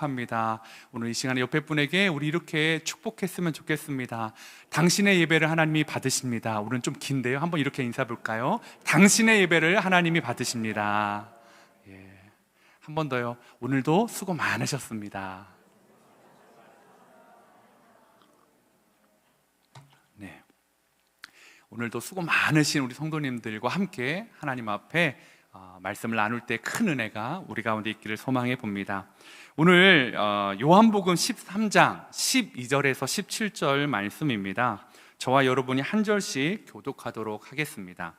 축복합니다. 오늘 이 시간에 옆에 분에게 우리 이렇게 축복했으면 좋겠습니다. 당신의 예배를 하나님이 받으십니다. 오늘은 좀 긴데요. 한번 이렇게 인사 볼까요? 당신의 예배를 하나님이 받으십니다. 한 번 더요. 오늘도 수고 많으셨습니다. 네. 오늘도 수고 많으신 우리 성도님들과 함께 하나님 앞에 말씀을 나눌 때 큰 은혜가 우리 가운데 있기를 소망해 봅니다. 오늘 요한복음 13장 12절에서 17절 말씀입니다. 저와 여러분이 한 절씩 교독하도록 하겠습니다.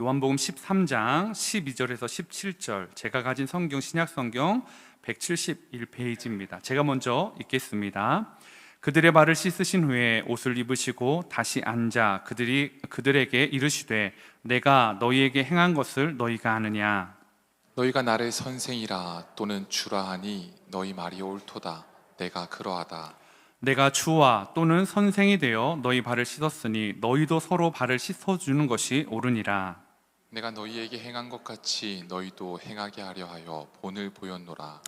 요한복음 13장 12절에서 17절, 제가 가진 성경 신약성경 171페이지입니다. 제가 먼저 읽겠습니다. 그들의 발을 씻으신 후에 옷을 입으시고 다시 앉아 그들에게 이르시되 내가 너희에게 행한 것을 너희가 아느냐? 너희가 나를 선생이라 또는 주라 하니 너희 말이 옳도다. 내가 그러하다. 내가 주와 또는 선생이 되어 너희 발을 씻었으니 너희도 서로 발을 씻어주는 것이 옳으니라. 내가 너희에게 행한 것 같이 너희도 행하게 하려 하여 본을 보였노라.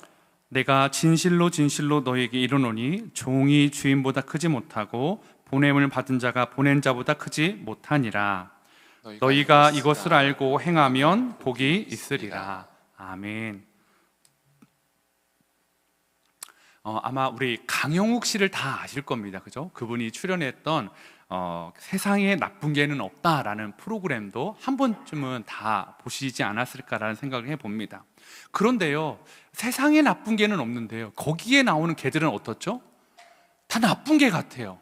내가 진실로 진실로 너희에게 이르노니 종이 주인보다 크지 못하고 보냄을 받은 자가 보낸 자보다 크지 못하니라. 너희가 이것을 알고 행하면 복이 있으리라. 아멘. 아마 우리 강영욱 씨를 다 아실 겁니다. 그죠? 그분이 출연했던 세상에 나쁜 개는 없다라는 프로그램도 한 번쯤은 다 보시지 않았을까라는 생각을 해봅니다. 그런데요, 세상에 나쁜 개는 없는데요, 거기에 나오는 개들은 어떻죠? 다 나쁜 개 같아요.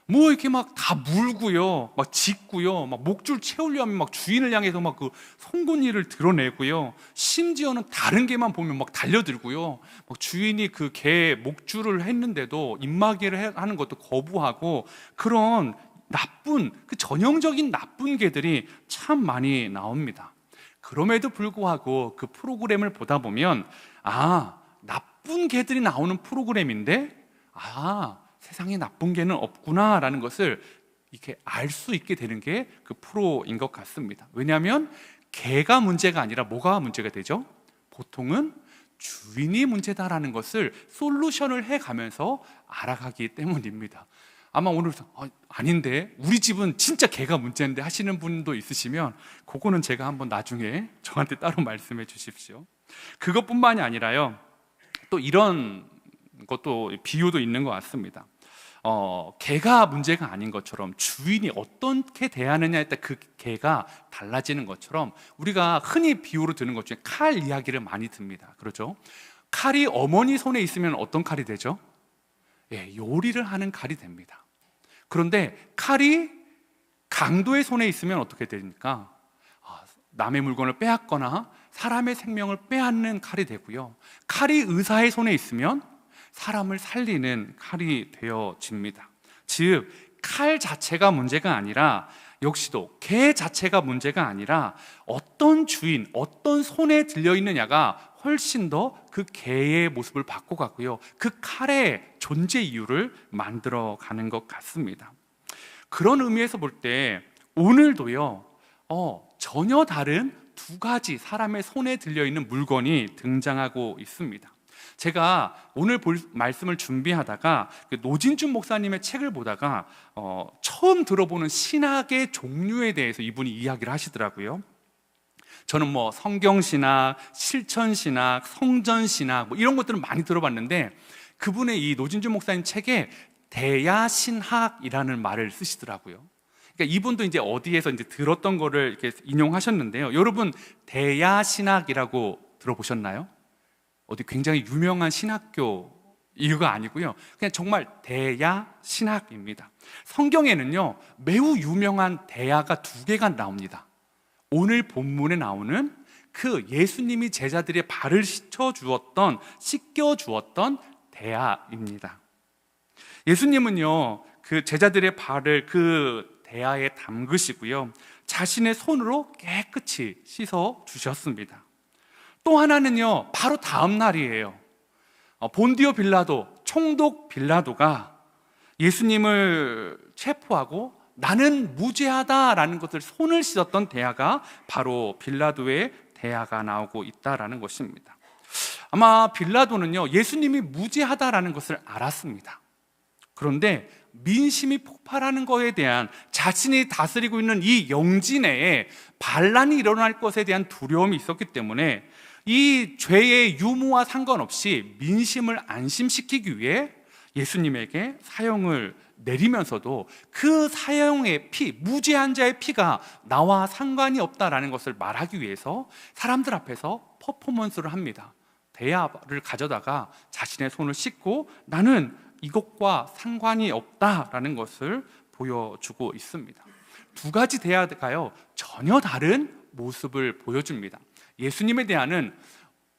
뭐 이렇게 막 다 물고요, 막 짖고요, 막 목줄 채우려 하면 막 주인을 향해서 막 그 송곳니를 드러내고요, 심지어는 다른 개만 보면 막 달려들고요, 막 주인이 그 개 목줄을 했는데도 입마개를 하는 것도 거부하고, 그런 나쁜, 그 전형적인 나쁜 개들이 참 많이 나옵니다. 그럼에도 불구하고 그 프로그램을 보다 보면 나쁜 개들이 나오는 프로그램인데 세상에 나쁜 개는 없구나라는 것을 이렇게 알 수 있게 되는 게 그 프로인 것 같습니다. 왜냐하면 개가 문제가 아니라 뭐가 문제가 되죠? 보통은 주인이 문제다라는 것을 솔루션을 해가면서 알아가기 때문입니다. 아마 오늘 아닌데 우리 집은 진짜 개가 문제인데 하시는 분도 있으시면 그거는 제가 한번 나중에 저한테 따로 말씀해 주십시오. 그것뿐만이 아니라요, 또 이런 것도 비유도 있는 것 같습니다. 개가 문제가 아닌 것처럼 주인이 어떻게 대하느냐에 따라 그 개가 달라지는 것처럼 우리가 흔히 비유로 드는 것 중에 칼 이야기를 많이 듭니다. 그렇죠? 칼이 어머니 손에 있으면 어떤 칼이 되죠? 요리를 하는 칼이 됩니다. 그런데 칼이 강도의 손에 있으면 어떻게 됩니까? 남의 물건을 빼앗거나 사람의 생명을 빼앗는 칼이 되고요, 칼이 의사의 손에 있으면 사람을 살리는 칼이 되어집니다. 즉, 칼 자체가 문제가 아니라, 역시도 개 자체가 문제가 아니라 어떤 주인, 어떤 손에 들려있느냐가 훨씬 더 그 개의 모습을 바꿔가고요, 그 칼의 존재 이유를 만들어가는 것 같습니다. 그런 의미에서 볼 때 오늘도요, 전혀 다른 두 가지 사람의 손에 들려있는 물건이 등장하고 있습니다. 제가 오늘 볼 말씀을 준비하다가 노진준 목사님의 책을 보다가 처음 들어보는 신학의 종류에 대해서 이분이 이야기를 하시더라고요. 저는 뭐 성경신학, 실천신학, 성전신학 뭐 이런 것들은 많이 들어봤는데, 그분의 이 노진준 목사님 책에 대야신학이라는 말을 쓰시더라고요. 그러니까 이분도 이제 어디에서 이제 들었던 거를 이렇게 인용하셨는데요. 여러분, 대야신학이라고 들어보셨나요? 어디 굉장히 유명한 신학교 이유가 아니고요, 그냥 정말 대야 신학입니다. 성경에는요, 매우 유명한 대야가 두 개가 나옵니다. 오늘 본문에 나오는 그 예수님이 제자들의 발을 씻겨 주었던 대야입니다. 예수님은요, 그 제자들의 발을 그 대야에 담그시고요, 자신의 손으로 깨끗이 씻어 주셨습니다. 또 하나는요, 바로 다음 날이에요. 본디오 빌라도, 총독 빌라도가 예수님을 체포하고 나는 무죄하다라는 것을 손을 씻었던 대야가 바로 빌라도의 대야가 나오고 있다라는 것입니다. 아마 빌라도는요, 예수님이 무죄하다라는 것을 알았습니다. 그런데 민심이 폭발하는 것에 대한, 자신이 다스리고 있는 이 영지 내에 반란이 일어날 것에 대한 두려움이 있었기 때문에 이 죄의 유무와 상관없이 민심을 안심시키기 위해 예수님에게 사형을 내리면서도 그 사형의 피, 무죄한 자의 피가 나와 상관이 없다라는 것을 말하기 위해서 사람들 앞에서 퍼포먼스를 합니다. 대야를 가져다가 자신의 손을 씻고 나는 이것과 상관이 없다라는 것을 보여주고 있습니다. 두 가지 대야가요, 전혀 다른 모습을 보여줍니다. 예수님의 대야는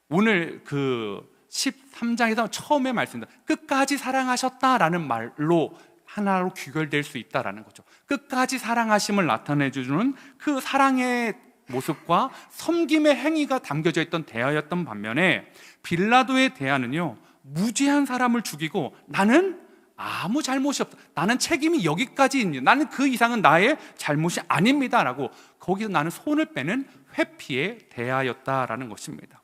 오늘 그 13장에서 처음에 말씀드린 끝까지 사랑하셨다라는 말로 하나로 귀결될 수 있다라는 거죠. 끝까지 사랑하심을 나타내주는 그 사랑의 모습과 섬김의 행위가 담겨져 있던 대하였던 반면에, 빌라도의 대하는요, 무죄한 사람을 죽이고 나는 아무 잘못이 없다, 나는 책임이 여기까지입니다, 나는 그 이상은 나의 잘못이 아닙니다 라고 거기서 나는 손을 빼는 회피의 대하였다라는 것입니다.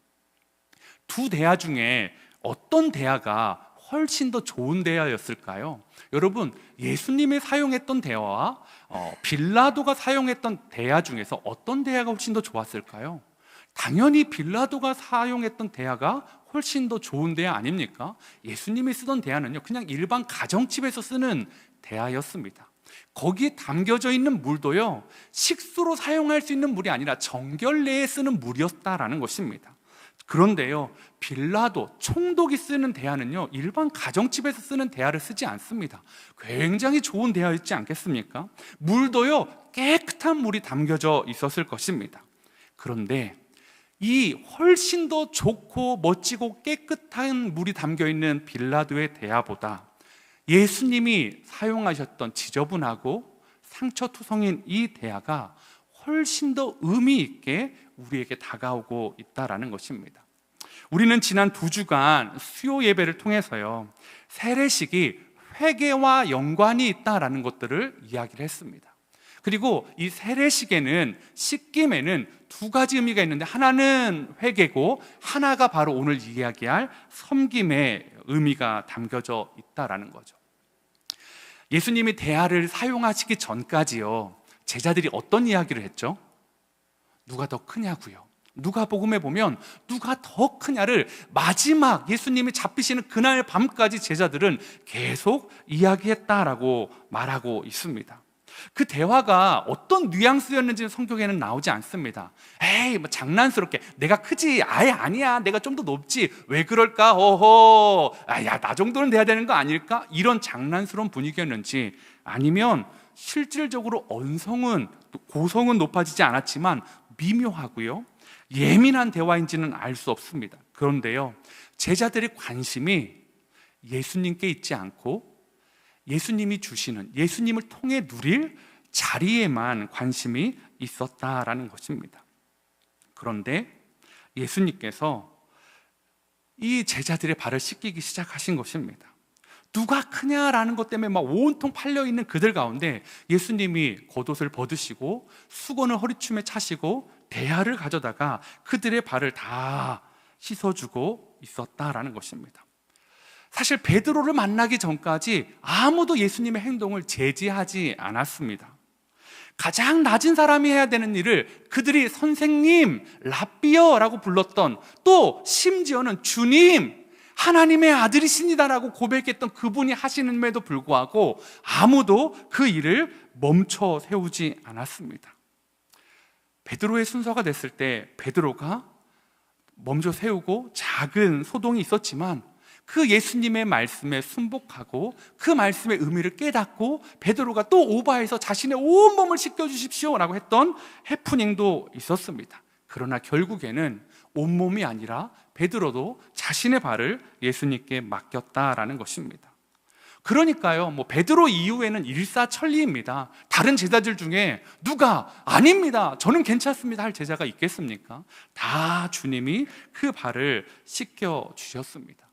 두 대하 중에 어떤 대하가 훨씬 더 좋은 대하였을까요? 여러분, 예수님이 사용했던 대화와 빌라도가 사용했던 대화 중에서 어떤 대화가 훨씬 더 좋았을까요? 당연히 빌라도가 사용했던 대화가 훨씬 더 좋은 대화 아닙니까? 예수님이 쓰던 대화는요, 그냥 일반 가정집에서 쓰는 대화였습니다. 거기에 담겨져 있는 물도요, 식수로 사용할 수 있는 물이 아니라 정결 내에 쓰는 물이었다라는 것입니다. 그런데요, 빌라도 총독이 쓰는 대하는요, 일반 가정집에서 쓰는 대하를 쓰지 않습니다. 굉장히 좋은 대하였지 않겠습니까? 물도요, 깨끗한 물이 담겨져 있었을 것입니다. 그런데 이 훨씬 더 좋고 멋지고 깨끗한 물이 담겨있는 빌라도의 대하보다 예수님이 사용하셨던 지저분하고 상처투성인 이 대하가 훨씬 더 의미 있게 우리에게 다가오고 있다라는 것입니다. 우리는 지난 2주간 수요 예배를 통해서요, 세례식이 회개와 연관이 있다라는 것들을 이야기를 했습니다. 그리고 이 세례식에는, 씻김에는 두 가지 의미가 있는데, 하나는 회개고 하나가 바로 오늘 이야기할 섬김의 의미가 담겨져 있다라는 거죠. 예수님이 대하를 사용하시기 전까지요, 제자들이 어떤 이야기를 했죠? 누가 더 크냐고요. 누가복음에 보면 누가 더 크냐를 마지막 예수님이 잡히시는 그날 밤까지 제자들은 계속 이야기했다라고 말하고 있습니다. 그 대화가 어떤 뉘앙스였는지는 성경에는 나오지 않습니다. 에이, 뭐 장난스럽게 내가 크지, 아예 아니야, 내가 좀 더 높지, 왜 그럴까, 허허, 야, 나 정도는 돼야 되는 거 아닐까, 이런 장난스러운 분위기였는지, 아니면 실질적으로 언성은, 고성은 높아지지 않았지만 미묘하고요, 예민한 대화인지는 알 수 없습니다. 그런데요, 제자들의 관심이 예수님께 있지 않고 예수님이 주시는, 예수님을 통해 누릴 자리에만 관심이 있었다라는 것입니다. 그런데 예수님께서 이 제자들의 발을 씻기기 시작하신 것입니다. 누가 크냐라는 것 때문에 막 온통 팔려있는 그들 가운데 예수님이 겉옷을 벗으시고 수건을 허리춤에 차시고 대야를 가져다가 그들의 발을 다 씻어주고 있었다라는 것입니다. 사실 베드로를 만나기 전까지 아무도 예수님의 행동을 제지하지 않았습니다. 가장 낮은 사람이 해야 되는 일을 그들이 선생님, 랍비어라고 불렀던, 또 심지어는 주님, 하나님의 아들이십니다라고 고백했던 그분이 하시는데도 불구하고 아무도 그 일을 멈춰 세우지 않았습니다. 베드로의 순서가 됐을 때 베드로가 멈춰 세우고 작은 소동이 있었지만 그 예수님의 말씀에 순복하고 그 말씀의 의미를 깨닫고 베드로가 또 오바해서 자신의 온몸을 씻겨주십시오 라고 했던 해프닝도 있었습니다. 그러나 결국에는 온몸이 아니라 베드로도 자신의 발을 예수님께 맡겼다라는 것입니다. 그러니까요, 뭐 베드로 이후에는 일사천리입니다. 다른 제자들 중에 누가 아닙니다, 저는 괜찮습니다 할 제자가 있겠습니까? 다 주님이 그 발을 씻겨 주셨습니다.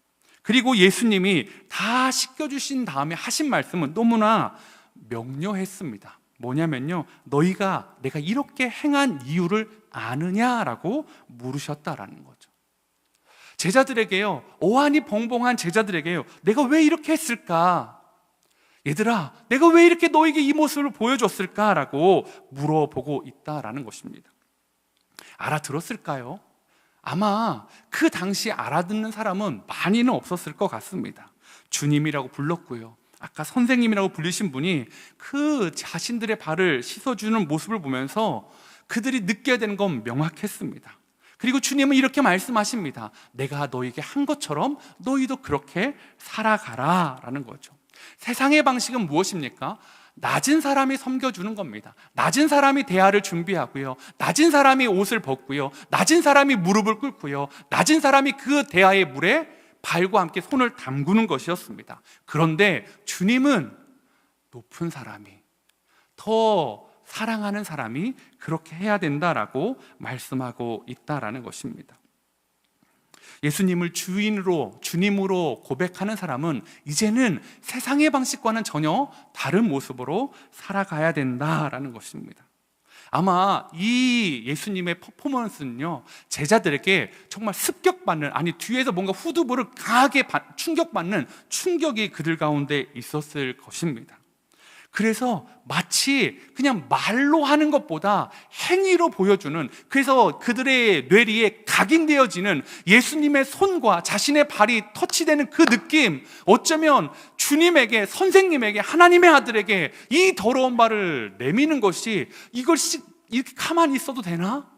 그리고 예수님이 다 씻겨주신 다음에 하신 말씀은 너무나 명료했습니다. 뭐냐면요, 너희가 내가 이렇게 행한 이유를 아느냐라고 물으셨다라는 거죠. 제자들에게요, 어안이 벙벙한 제자들에게요, 내가 왜 이렇게 했을까? 얘들아, 내가 왜 이렇게 너에게 이 모습을 보여줬을까라고 물어보고 있다라는 것입니다. 알아들었을까요? 아마 그 당시 알아듣는 사람은 많이는 없었을 것 같습니다. 주님이라고 불렀고요, 아까 선생님이라고 불리신 분이 그 자신들의 발을 씻어주는 모습을 보면서 그들이 느껴야 되는 건 명확했습니다. 그리고 주님은 이렇게 말씀하십니다. 내가 너에게 한 것처럼 너희도 그렇게 살아가라 라는 거죠. 세상의 방식은 무엇입니까? 낮은 사람이 섬겨주는 겁니다. 낮은 사람이 대화를 준비하고요, 낮은 사람이 옷을 벗고요, 낮은 사람이 무릎을 꿇고요, 낮은 사람이 그 대화의 물에 발과 함께 손을 담그는 것이었습니다. 그런데 주님은 높은 사람이, 더 사랑하는 사람이 그렇게 해야 된다라고 말씀하고 있다라는 것입니다. 예수님을 주인으로, 주님으로 고백하는 사람은 이제는 세상의 방식과는 전혀 다른 모습으로 살아가야 된다라는 것입니다. 아마 이 예수님의 퍼포먼스는요, 제자들에게 정말 습격받는, 아니 뒤에서 뭔가 후두부를 강하게 충격받는 충격이 그들 가운데 있었을 것입니다. 그래서 마치 그냥 말로 하는 것보다 행위로 보여주는, 그래서 그들의 뇌리에 각인되어지는 예수님의 손과 자신의 발이 터치되는 그 느낌, 어쩌면 주님에게, 선생님에게, 하나님의 아들에게 이 더러운 발을 내미는 것이 이걸 이렇게 가만히 있어도 되나?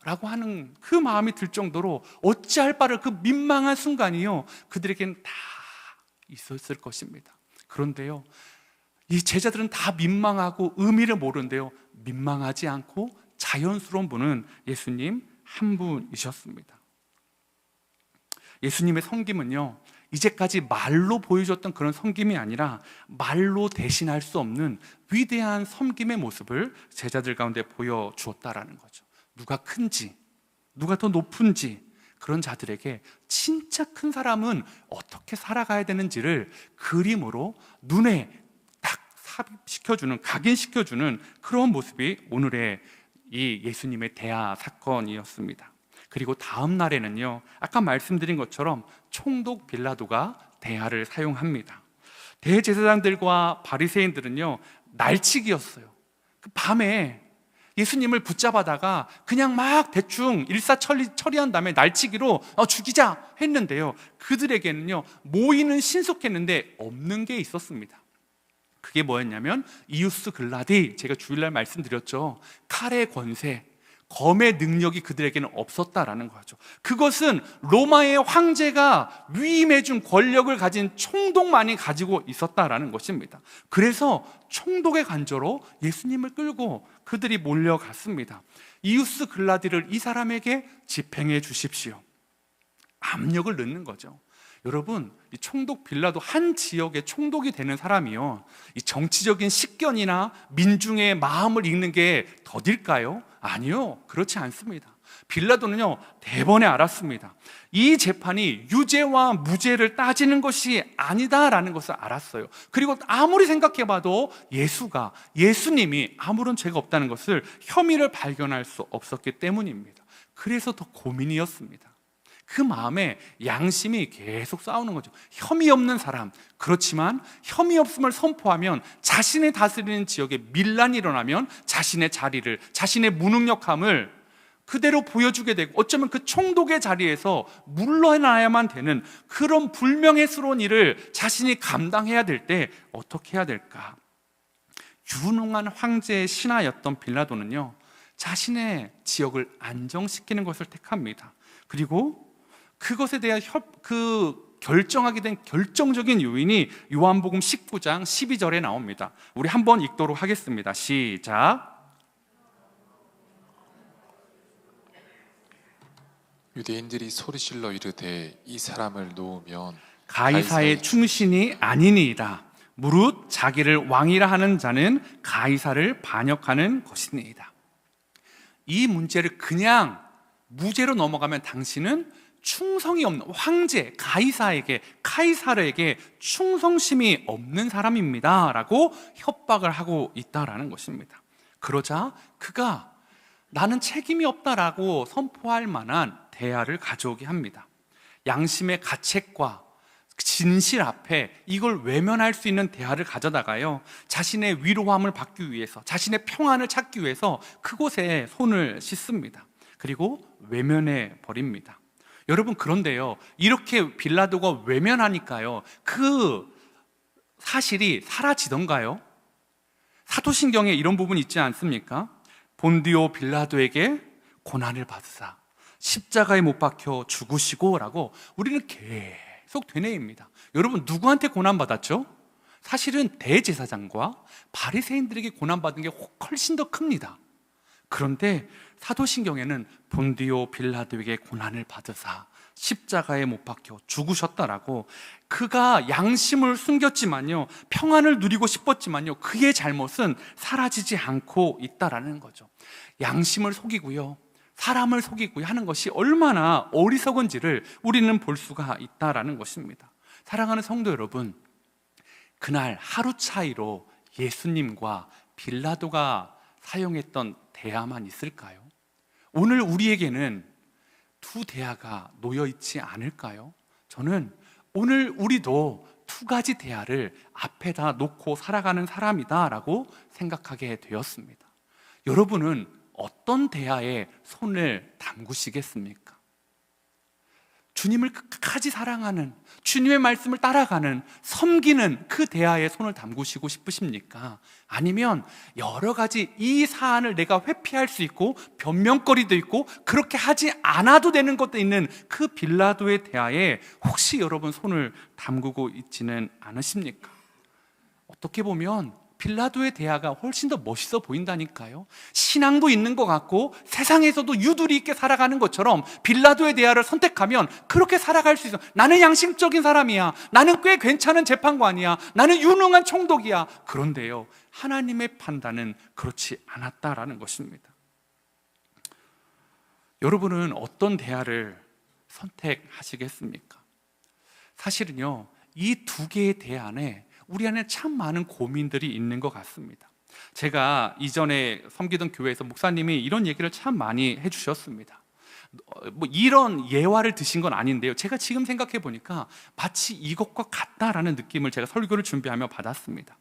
라고 하는 그 마음이 들 정도로 어찌할 바를, 그 민망한 순간이요, 그들에게는 다 있었을 것입니다. 그런데요, 이 제자들은 다 민망하고 의미를 모르는데요, 민망하지 않고 자연스러운 분은 예수님 한 분이셨습니다. 예수님의 섬김은요, 이제까지 말로 보여줬던 그런 섬김이 아니라 말로 대신할 수 없는 위대한 섬김의 모습을 제자들 가운데 보여주었다라는 거죠. 누가 큰지, 누가 더 높은지, 그런 자들에게 진짜 큰 사람은 어떻게 살아가야 되는지를 그림으로 눈에 삽입시켜주는, 각인시켜주는 그런 모습이 오늘의 이 예수님의 대하 사건이었습니다. 그리고 다음 날에는요, 아까 말씀드린 것처럼 총독 빌라도가 대하를 사용합니다. 대제사장들과 바리새인들은요, 날치기였어요. 그 밤에 예수님을 붙잡아다가 그냥 막 대충 일사처리한 다음에 날치기로 죽이자 했는데요, 그들에게는요 모이는 신속했는데 없는 게 있었습니다. 그게 뭐였냐면 이우스 글라디, 제가 주일날 말씀드렸죠. 칼의 권세, 검의 능력이 그들에게는 없었다라는 거죠. 그것은 로마의 황제가 위임해준 권력을 가진 총독만이 가지고 있었다라는 것입니다. 그래서 총독의 간저로 예수님을 끌고 그들이 몰려갔습니다. 이우스 글라디를 이 사람에게 집행해 주십시오. 압력을 넣는 거죠. 여러분, 이 총독 빌라도, 한 지역의 총독이 되는 사람이요, 이 정치적인 식견이나 민중의 마음을 읽는 게 더딜까요? 아니요, 그렇지 않습니다. 빌라도는요 대번에 알았습니다. 이 재판이 유죄와 무죄를 따지는 것이 아니다라는 것을 알았어요. 그리고 아무리 생각해봐도 예수님이 아무런 죄가 없다는 것을, 혐의를 발견할 수 없었기 때문입니다. 그래서 더 고민이었습니다. 그 마음에 양심이 계속 싸우는 거죠. 혐의 없는 사람, 그렇지만 혐의 없음을 선포하면 자신의 다스리는 지역에 밀란이 일어나면 자신의 자리를, 자신의 무능력함을 그대로 보여주게 되고, 어쩌면 그 총독의 자리에서 물러나야만 되는 그런 불명예스러운 일을 자신이 감당해야 될 때 어떻게 해야 될까? 유능한 황제의 신하였던 빌라도는요, 자신의 지역을 안정시키는 것을 택합니다. 그리고 그것에 대한 결정하게 된 결정적인 요인이 요한복음 19장 12절에 나옵니다. 우리 한번 읽도록 하겠습니다. 시작. 유대인들이 소리질러 이르되 이 사람을 놓으면 가이사의 충신이 아니니이다. 무릇 자기를 왕이라 하는 자는 가이사를 반역하는 것이니이다. 이 문제를 그냥 무죄로 넘어가면 당신은 충성이 없는 황제 카이사르에게 충성심이 없는 사람입니다 라고 협박을 하고 있다라는 것입니다. 그러자 그가 나는 책임이 없다라고 선포할 만한 대화를 가져오게 합니다. 양심의 가책과 진실 앞에 이걸 외면할 수 있는 대화를 가져다가요, 자신의 위로함을 받기 위해서, 자신의 평안을 찾기 위해서 그곳에 손을 씻습니다. 그리고 외면해 버립니다. 여러분, 그런데요, 이렇게 빌라도가 외면하니까요, 그 사실이 사라지던가요? 사도신경에 이런 부분이 있지 않습니까? 본디오 빌라도에게 고난을 받으사 십자가에 못 박혀 죽으시고 라고 우리는 계속 되뇌입니다. 여러분, 누구한테 고난받았죠? 사실은 대제사장과 바리새인들에게 고난받은 게 훨씬 더 큽니다. 그런데 사도신경에는 본디오 빌라도에게 고난을 받으사 십자가에 못 박혀 죽으셨다라고, 그가 양심을 숨겼지만요, 평안을 누리고 싶었지만요, 그의 잘못은 사라지지 않고 있다라는 거죠. 양심을 속이고요, 사람을 속이고요 하는 것이 얼마나 어리석은지를 우리는 볼 수가 있다라는 것입니다. 사랑하는 성도 여러분, 그날 하루 차이로 예수님과 빌라도가 사용했던 대화만 있을까요? 오늘 우리에게는 두 대화가 놓여 있지 않을까요? 저는 오늘 우리도 두 가지 대화를 앞에다 놓고 살아가는 사람이다라고 생각하게 되었습니다. 여러분은 어떤 대화에 손을 담그시겠습니까? 주님을 끝까지 사랑하는, 주님의 말씀을 따라가는, 섬기는 그 대화에 손을 담그시고 싶으십니까? 아니면 여러 가지 이 사안을 내가 회피할 수 있고 변명거리도 있고 그렇게 하지 않아도 되는 것도 있는 그 빌라도의 대화에 혹시 여러분 손을 담그고 있지는 않으십니까? 어떻게 보면 빌라도의 대화가 훨씬 더 멋있어 보인다니까요. 신앙도 있는 것 같고 세상에서도 유두리 있게 살아가는 것처럼 빌라도의 대화를 선택하면 그렇게 살아갈 수 있어. 나는 양심적인 사람이야, 나는 꽤 괜찮은 재판관이야, 나는 유능한 총독이야. 그런데요, 하나님의 판단은 그렇지 않았다라는 것입니다. 여러분은 어떤 대화를 선택하시겠습니까? 사실은요, 이 두 개의 대화 안에 우리 안에 참 많은 고민들이 있는 것 같습니다. 제가 이전에 섬기던 교회에서 목사님이 이런 얘기를 참 많이 해주셨습니다. 뭐 이런 예화를 드신 건 아닌데요, 제가 지금 생각해 보니까 마치 이것과 같다라는 느낌을 제가 설교를 준비하며 받았습니다.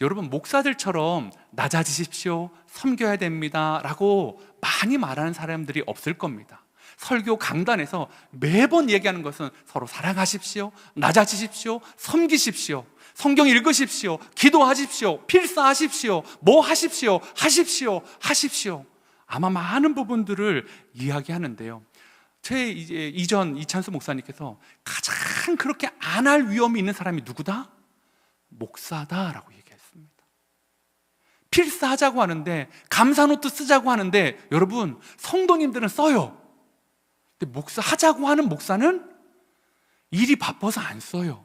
여러분, 목사들처럼 낮아지십시오, 섬겨야 됩니다 라고 많이 말하는 사람들이 없을 겁니다. 설교 강단에서 매번 얘기하는 것은 서로 사랑하십시오, 낮아지십시오, 섬기십시오, 성경 읽으십시오, 기도하십시오, 필사하십시오, 뭐 하십시오, 하십시오. 아마 많은 부분들을 이야기하는데요, 제 이전 이찬수 목사님께서 가장 그렇게 안 할 위험이 있는 사람이 누구다? 목사다라고 얘기했습니다. 필사하자고 하는데, 감사노트 쓰자고 하는데, 여러분, 성도님들은 써요. 근데 목사 하자고 하는 목사는 일이 바빠서 안 써요.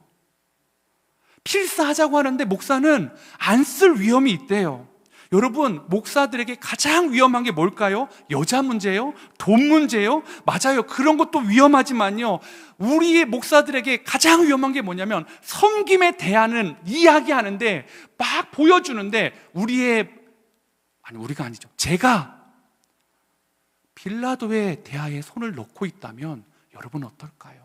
필사하자고 하는데 목사는 안 쓸 위험이 있대요. 여러분, 목사들에게 가장 위험한 게 뭘까요? 여자 문제요? 돈 문제요? 맞아요, 그런 것도 위험하지만요, 우리 목사들에게 가장 위험한 게 뭐냐면 섬김에 대하는 이야기하는데 막 보여주는데 우리가 아니죠, 제가 빌라도의 대화에 손을 넣고 있다면 여러분 어떨까요?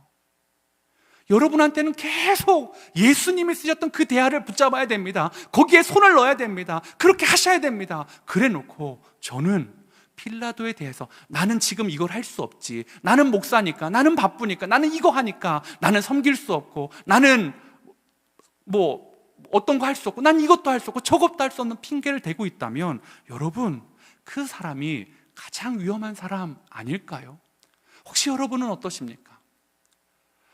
여러분한테는 계속 예수님이 쓰셨던 그 대화를 붙잡아야 됩니다. 거기에 손을 넣어야 됩니다. 그렇게 하셔야 됩니다. 그래 놓고 저는 빌라도에 대해서 나는 지금 이걸 할 수 없지, 나는 목사니까, 나는 바쁘니까, 나는 이거 하니까, 나는 섬길 수 없고, 나는 뭐 어떤 거 할 수 없고, 난 이것도 할 수 없고 저것도 할 수 없는 핑계를 대고 있다면 여러분, 그 사람이 가장 위험한 사람 아닐까요? 혹시 여러분은 어떠십니까?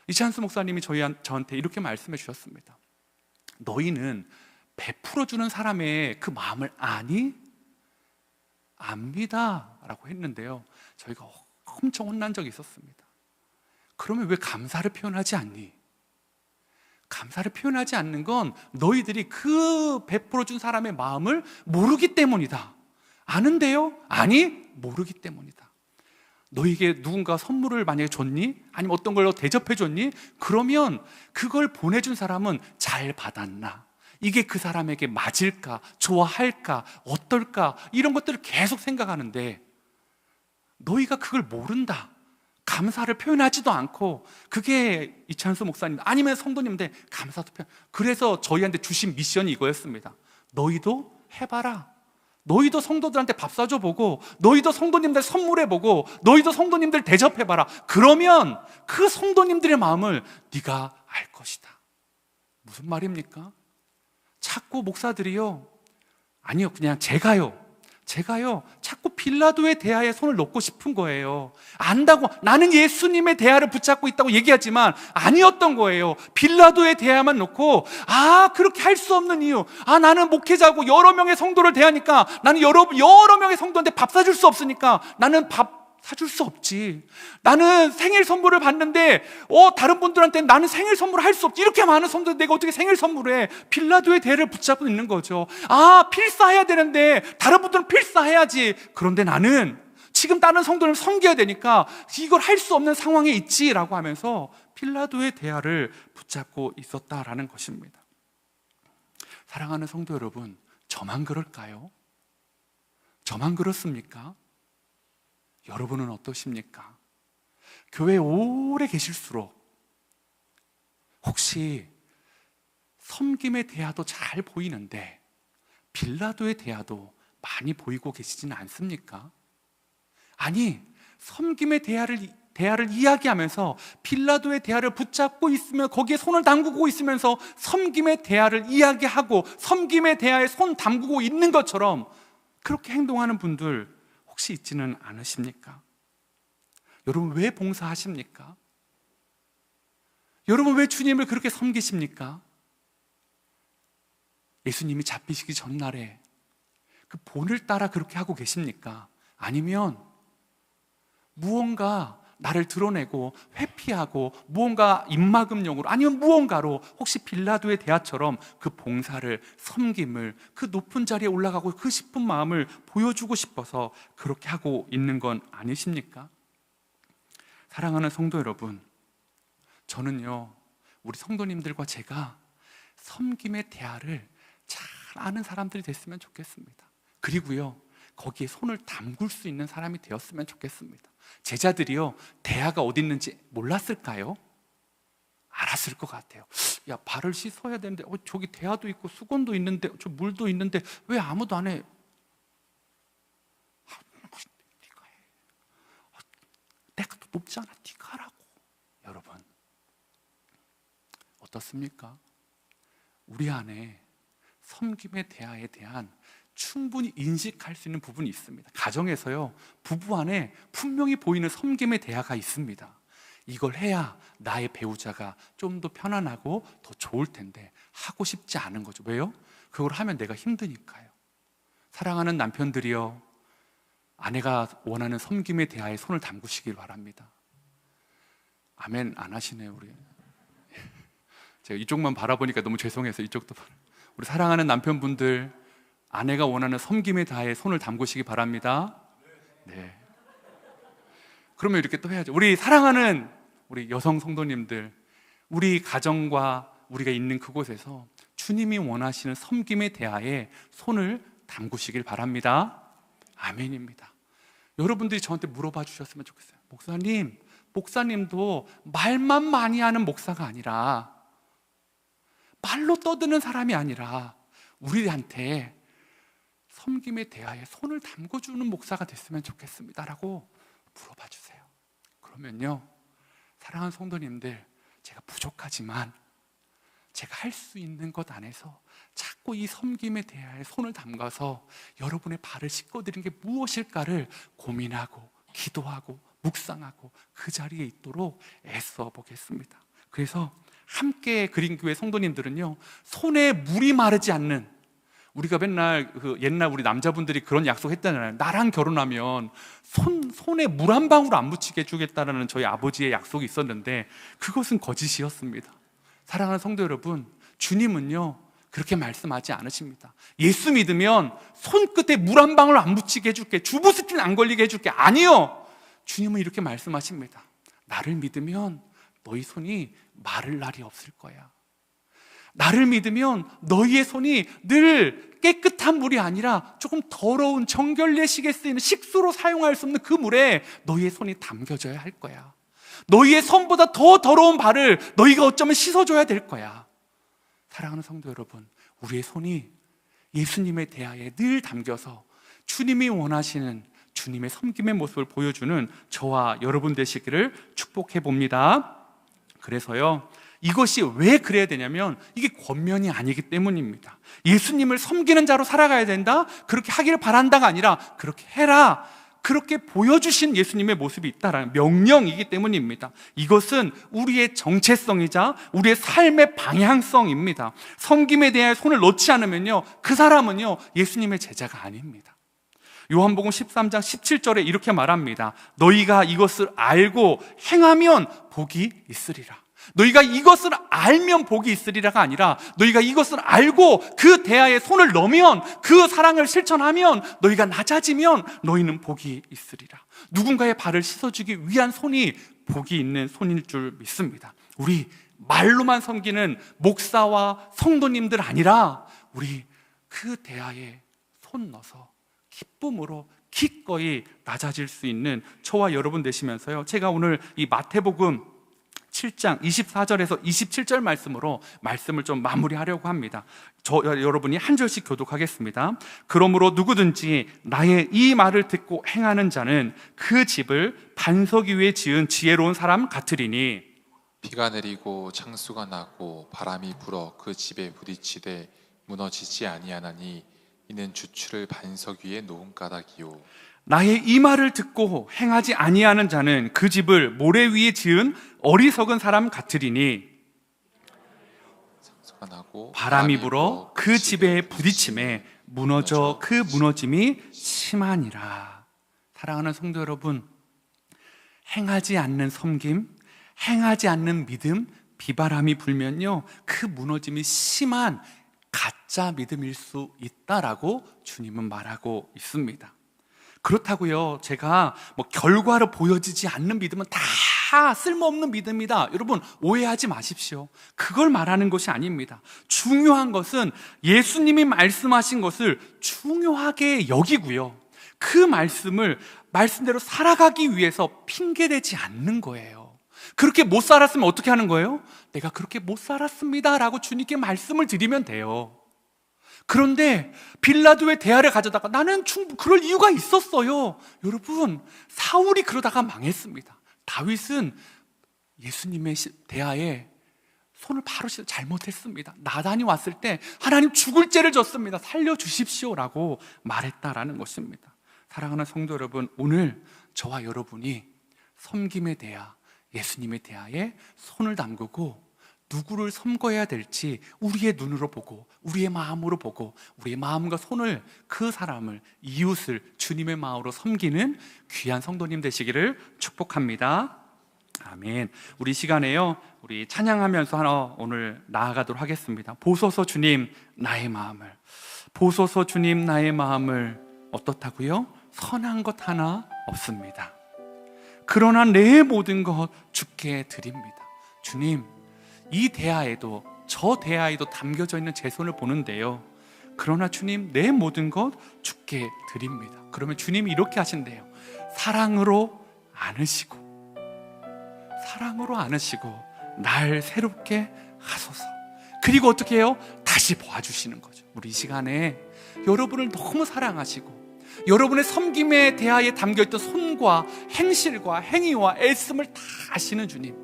이찬수 목사님이 저한테 이렇게 말씀해 주셨습니다. 너희는 베풀어주는 사람의 그 마음을 아니? 압니다 라고 했는데요, 저희가 엄청 혼난 적이 있었습니다. 그러면 왜 감사를 표현하지 않니? 감사를 표현하지 않는 건 너희들이 그 베풀어준 사람의 마음을 모르기 때문이다. 아는데요? 아니, 모르기 때문이다. 너에게 누군가 선물을 만약에 줬니? 아니면 어떤 걸로 대접해 줬니? 그러면 그걸 보내준 사람은 잘 받았나? 이게 그 사람에게 맞을까? 좋아할까? 어떨까? 이런 것들을 계속 생각하는데 너희가 그걸 모른다. 감사를 표현하지도 않고, 그게 이찬수 목사님 아니면 성도님들 감사도 표현. 그래서 저희한테 주신 미션이 이거였습니다. 너희도 해봐라. 너희도 성도들한테 밥 사줘 보고, 너희도 성도님들 선물해 보고, 너희도 성도님들 대접해봐라. 그러면 그 성도님들의 마음을 네가 알 것이다. 무슨 말입니까? 자꾸 목사들이요, 아니요, 그냥 제가요 자꾸 빌라도의 대하에 손을 놓고 싶은 거예요. 안다고, 나는 예수님의 대하를 붙잡고 있다고 얘기하지만 아니었던 거예요. 빌라도의 대하만 놓고, 그렇게 할 수 없는 이유, 나는 목회자고 여러 명의 성도를 대하니까, 나는 여러 명의 성도한테 밥 사줄 수 없으니까 나는 밥 사줄 수 없지. 나는 생일 선물을 받는데 다른 분들한테는 나는 생일 선물을 할 수 없지. 이렇게 많은 성도들 내가 어떻게 생일 선물을 해? 빌라도의 대를 붙잡고 있는 거죠. 필사해야 되는데 다른 분들은 필사해야지. 그런데 나는 지금 다른 성도를 섬겨야 되니까 이걸 할 수 없는 상황에 있지라고 하면서 빌라도의 대화를 붙잡고 있었다라는 것입니다. 사랑하는 성도 여러분, 저만 그럴까요? 저만 그렇습니까? 여러분은 어떠십니까? 교회에 오래 계실수록 혹시 섬김의 대화도 잘 보이는데 빌라도의 대화도 많이 보이고 계시지는 않습니까? 아니, 섬김의 대화를 이야기하면서 빌라도의 대화를 붙잡고 있으면, 거기에 손을 담그고 있으면서 섬김의 대화를 이야기하고 섬김의 대화에 손 담그고 있는 것처럼 그렇게 행동하는 분들 혹시 있지는 않으십니까? 여러분, 왜 봉사하십니까? 여러분, 왜 주님을 그렇게 섬기십니까? 예수님이 잡히시기 전날에 그 본을 따라 그렇게 하고 계십니까? 아니면 무언가 나를 드러내고 회피하고 무언가 입막음용으로, 아니면 무언가로 혹시 빌라도의 대화처럼 그 봉사를, 섬김을, 그 높은 자리에 올라가고 그 싶은 마음을 보여주고 싶어서 그렇게 하고 있는 건 아니십니까? 사랑하는 성도 여러분, 저는요, 우리 성도님들과 제가 섬김의 대화를 잘 아는 사람들이 됐으면 좋겠습니다. 그리고요, 거기에 손을 담글 수 있는 사람이 되었으면 좋겠습니다. 제자들이요, 대하가 어디 있는지 몰랐을까요? 알았을 것 같아요. 야, 발을 씻어야 되는데 저기 대하도 있고 수건도 있는데 저 물도 있는데 왜 아무도 안 해? 네가 해. 내가 더 높지 않아. 네가 하라고. 여러분, 어떻습니까? 우리 안에 섬김의 대하에 대한 충분히 인식할 수 있는 부분이 있습니다. 가정에서요, 부부 안에 분명히 보이는 섬김의 대화가 있습니다. 이걸 해야 나의 배우자가 좀 더 편안하고 더 좋을 텐데 하고 싶지 않은 거죠. 왜요? 그걸 하면 내가 힘드니까요. 사랑하는 남편들이요, 아내가 원하는 섬김의 대화에 손을 담그시길 바랍니다. 아멘 안 하시네요. 제가 이쪽만 바라보니까 너무 죄송해서 이쪽도 우리 사랑하는 남편분들, 아내가 원하는 섬김의 대화에 손을 담그시기 바랍니다. 네. 그러면 이렇게 또 해야죠. 우리 사랑하는 우리 여성 성도님들, 우리 가정과 우리가 있는 그곳에서 주님이 원하시는 섬김의 대화에 손을 담그시길 바랍니다. 아멘입니다. 여러분들이 저한테 물어봐 주셨으면 좋겠어요. 목사님도 말만 많이 하는 목사가 아니라, 말로 떠드는 사람이 아니라 우리한테 섬김의 대화에 손을 담궈주는 목사가 됐으면 좋겠습니다라고 물어봐 주세요. 그러면요, 사랑하는 성도님들, 제가 부족하지만 제가 할 수 있는 것 안에서 자꾸 이 섬김의 대화에 손을 담가서 여러분의 발을 씻겨드리는 게 무엇일까를 고민하고 기도하고 묵상하고 그 자리에 있도록 애써 보겠습니다. 그래서 함께 그린교회 성도님들은요, 손에 물이 마르지 않는, 우리가 맨날 옛날 우리 남자분들이 그런 약속 했잖아요. 나랑 결혼하면 손에 물 한 방울 안 묻히게 해주겠다라는 저희 아버지의 약속이 있었는데 그것은 거짓이었습니다. 사랑하는 성도 여러분, 주님은요 그렇게 말씀하지 않으십니다. 예수 믿으면 손끝에 물 한 방울 안 묻히게 해줄게, 주부스틴 안 걸리게 해줄게. 아니요, 주님은 이렇게 말씀하십니다. 나를 믿으면 너희 손이 마를 날이 없을 거야. 나를 믿으면 너희의 손이 늘 깨끗한 물이 아니라 조금 더러운 정결례식에 쓰이는 식수로 사용할 수 없는 그 물에 너희의 손이 담겨져야 할 거야. 너희의 손보다 더 더러운 발을 너희가 어쩌면 씻어줘야 될 거야. 사랑하는 성도 여러분, 우리의 손이 예수님의 대하에 늘 담겨서 주님이 원하시는 주님의 섬김의 모습을 보여주는 저와 여러분 되시기를 축복해 봅니다. 그래서요, 이것이 왜 그래야 되냐면 이게 권면이 아니기 때문입니다. 예수님을 섬기는 자로 살아가야 된다, 그렇게 하기를 바란다가 아니라 그렇게 해라, 그렇게 보여주신 예수님의 모습이 있다라는 명령이기 때문입니다. 이것은 우리의 정체성이자 우리의 삶의 방향성입니다. 섬김에 대해 손을 놓지 않으면요, 그 사람은요 예수님의 제자가 아닙니다. 요한복음 13장 17절에 이렇게 말합니다. 너희가 이것을 알고 행하면 복이 있으리라. 너희가 이것을 알면 복이 있으리라가 아니라 너희가 이것을 알고 그 대하에 손을 넣으면, 그 사랑을 실천하면, 너희가 낮아지면 너희는 복이 있으리라. 누군가의 발을 씻어주기 위한 손이 복이 있는 손일 줄 믿습니다. 우리 말로만 섬기는 목사와 성도님들 아니라 우리 그 대하에 손 넣어서 기쁨으로 기꺼이 낮아질 수 있는 저와 여러분 되시면서요, 제가 오늘 이 마태복음 7장 24절에서 27절 말씀으로 말씀을 좀 마무리하려고 합니다. 여러분이 한 절씩 교독하겠습니다. 그러므로 누구든지 나의 이 말을 듣고 행하는 자는 그 집을 반석 위에 지은 지혜로운 사람 같으리니 비가 내리고 창수가 나고 바람이 불어 그 집에 부딪히되 무너지지 아니하나니 이는 주추를 반석 위에 놓은 까닭이요. 나의 이 말을 듣고 행하지 아니하는 자는 그 집을 모래 위에 지은 어리석은 사람 같으리니 창수가 나고 바람이 불어 그 집에 부딪힘에 무너져 그 무너짐이 심하니라. 사랑하는 성도 여러분, 행하지 않는 섬김, 행하지 않는 믿음, 비바람이 불면요 그 무너짐이 심한 가짜 믿음일 수 있다라고 주님은 말하고 있습니다. 그렇다고요, 제가 결과로 보여지지 않는 믿음은 다 쓸모없는 믿음이다, 여러분 오해하지 마십시오. 그걸 말하는 것이 아닙니다. 중요한 것은 예수님이 말씀하신 것을 중요하게 여기고요, 그 말씀을 말씀대로 살아가기 위해서 핑계대지 않는 거예요. 그렇게 못 살았으면 어떻게 하는 거예요? 내가 그렇게 못 살았습니다 라고 주님께 말씀을 드리면 돼요. 그런데 빌라도의 대하를 가져다가 나는 그럴 이유가 있었어요. 여러분, 사울이 그러다가 망했습니다. 다윗은 예수님의 대하에 손을 바로 잘못했습니다. 나단이 왔을 때 하나님 죽을 죄를 졌습니다, 살려주십시오라고 말했다라는 것입니다. 사랑하는 성도 여러분, 오늘 저와 여러분이 섬김의 대하, 예수님의 대하에 손을 담그고 누구를 섬겨야 될지 우리의 눈으로 보고 우리의 마음으로 보고 우리의 마음과 손을, 그 사람을, 이웃을 주님의 마음으로 섬기는 귀한 성도님 되시기를 축복합니다. 아멘. 우리 시간에요, 우리 찬양하면서 하나 오늘 나아가도록 하겠습니다. 보소서 주님 나의 마음을, 보소서 주님 나의 마음을. 어떻다고요? 선한 것 하나 없습니다. 그러나 내 모든 것 주께 드립니다. 주님, 이 대하에도 저 대하에도 담겨져 있는 제 손을 보는데요, 그러나 주님 내 모든 것 주께 드립니다. 그러면 주님이 이렇게 하신대요. 사랑으로 안으시고 날 새롭게 하소서. 그리고 어떻게 해요? 다시 봐주시는 거죠. 우리 이 시간에 여러분을 너무 사랑하시고 여러분의 섬김에 대하에 담겨있던 손과 행실과 행위와 애씀을 다 아시는 주님,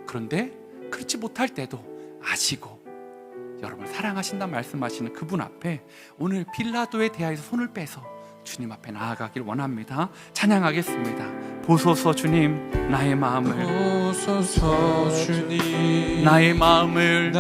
그런데 그렇지 못할 때도 아시고 여러분을 사랑하신다 말씀하시는 그분 앞에 오늘 빌라도의 대하에서 손을 빼서 주님 앞에 나아가길 원합니다. 찬양하겠습니다. 보소서 주님 나의 마음을, 보소서 주님 나의 마음을